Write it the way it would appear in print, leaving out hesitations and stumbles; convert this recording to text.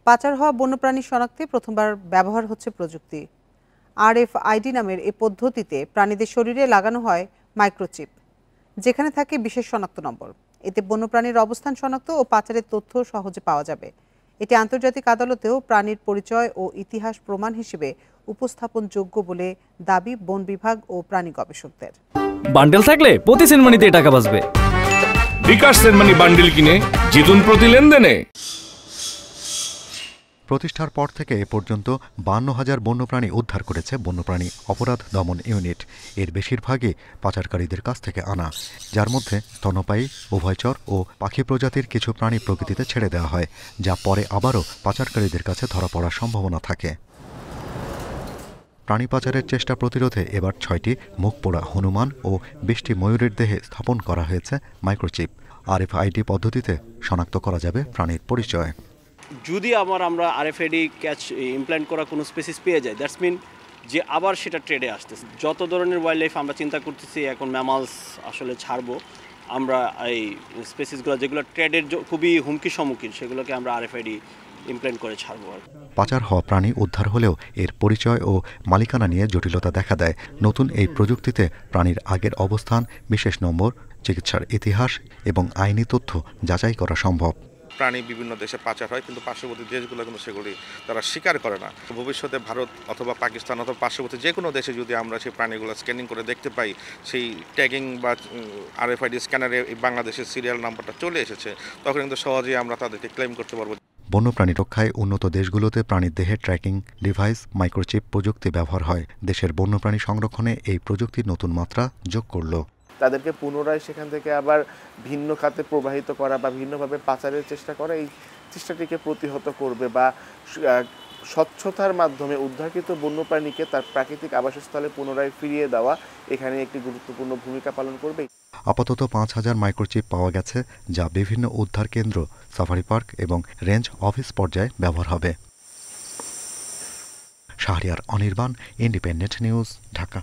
পাচার হওয়া বন্যপ্রাণী শনাক্তে প্রথমবার ব্যবহার হচ্ছে প্রযুক্তি। RFID নামের এই পদ্ধতিতে প্রাণীদের শরীরে লাগানো হয় মাইক্রোচিপ, যেখানে থাকে বিশেষ শনাক্ত নম্বর। এতে বন্যপ্রাণীর অবস্থান শনাক্ত ও পাচারের তথ্য সহজে পাওয়া যাবে। এটি আন্তর্জাতিক আদালতেও প্রাণীর পরিচয় ও ইতিহাস প্রমাণ হিসেবে উপস্থাপনযোগ্য বলে দাবি বন বিভাগ ও প্রাণী গবেষকদের। বান্ডেল থাকলে প্রতি সেনমানিতে টাকা বাঁচবে। বিকাশ সেনমানি বান্ডেল কিনে জিতুন প্রতি লেনদেনে। প্রতিষ্ঠার পর থেকে এ পর্যন্ত 52,000 বন্যপ্রাণী উদ্ধার করেছে বন্যপ্রাণী অপরাধ দমন ইউনিট। এর বেশিরভাগই পাচারকারীদের কাছ থেকে আনা, যার মধ্যে স্তন্যপায়ী, উভয়চর ও পাখি প্রজাতির কিছু প্রাণী প্রকৃতিতে ছেড়ে দেওয়া হয়, যা পরে আবারও পাচারকারীদের কাছে ধরা পড়ার সম্ভাবনা থাকে। প্রাণী পাচারের চেষ্টা প্রতিরোধে এবার 6টি মুখ পোড়া হনুমান ও 20টি ময়ূরের দেহে স্থাপন করা হয়েছে মাইক্রোচিপ। RFID পদ্ধতিতে শনাক্ত করা যাবে প্রাণীর পরিচয়। যদি আমরা RFID ক্যাচ ইমপ্ল্যান্ট করা কোনো স্পেসিস পেয়ে যাই, দ্যাটস মিন যে আবার সেটা ট্রেডে আসতেছে। যত ধরনের ওয়াইল্ড লাইফ আমরা চিন্তা করতেছি, এখন ম্যামালস আসলে ছাড়বো আমরা, এই স্পেসিসগুলো যেগুলো ট্রেডের খুবই হুমকির সম্মুখীন, সেগুলোকে আমরা RFID ইমপ্ল্যান্ট করে ছাড়বো। পাচার হওয়া প্রাণী উদ্ধার হলেও এর পরিচয় ও মালিকানা নিয়ে জটিলতা দেখা দেয়। নতুন এই প্রযুক্তিতে প্রাণীর আগের অবস্থান, বিশেষ নম্বর, চিকিৎসার ইতিহাস এবং আইনি তথ্য যাচাই করা সম্ভব। প্রাণী বিভিন্ন দেশে পাচার হয়, কিন্তু পার্শ্ববর্তী দেশগুলো কিন্তু সেগুলি তারা স্বীকার করে না। ভবিষ্যতে ভারত অথবা পাকিস্তান অথবা পার্শ্ববর্তী যে কোনো দেশে যদি আমরা সেই প্রাণীগুলো স্ক্যানিং করে দেখতে পাই, সেই ট্যাগিং বা RFID স্ক্যানারে বাংলাদেশের সিরিয়াল নাম্বারটা চলে এসেছে, তখন কিন্তু সহজেই আমরা তাদেরকে ক্লেম করতে পারবো। বন্যপ্রাণী রক্ষায় উন্নত দেশগুলোতে প্রাণীর দেহে ট্র্যাকিং ডিভাইস, মাইক্রোচিপ প্রযুক্তি ব্যবহার হয়। দেশের বন্যপ্রাণী সংরক্ষণে এই প্রযুক্তির নতুন মাত্রা যোগ করল। তাদেরকে পুনরায় সেখান থেকে আবার ভিন্ন খাতে প্রবাহিত করা বা ভিন্নভাবে পাচারের চেষ্টা করা, এই চেষ্টাটিকে প্রতিহত করবে বা স্বচ্ছতার মাধ্যমে উদ্ধারকৃত বন্যপ্রাণীকে তার প্রাকৃতিক আবাসস্থলে পুনরায় ফিরিয়ে দেওয়া এখানে একটি গুরুত্বপূর্ণ ভূমিকা পালন করবে। আপাতত 5,000 মাইক্রোচিপ পাওয়া গেছে, যা বিভিন্ন উদ্ধার কেন্দ্র, সাফারি পার্ক এবং রেঞ্জ অফিস পর্যায়ে ব্যবহার হবে। Shahriar Anirban, independent news, Dhaka.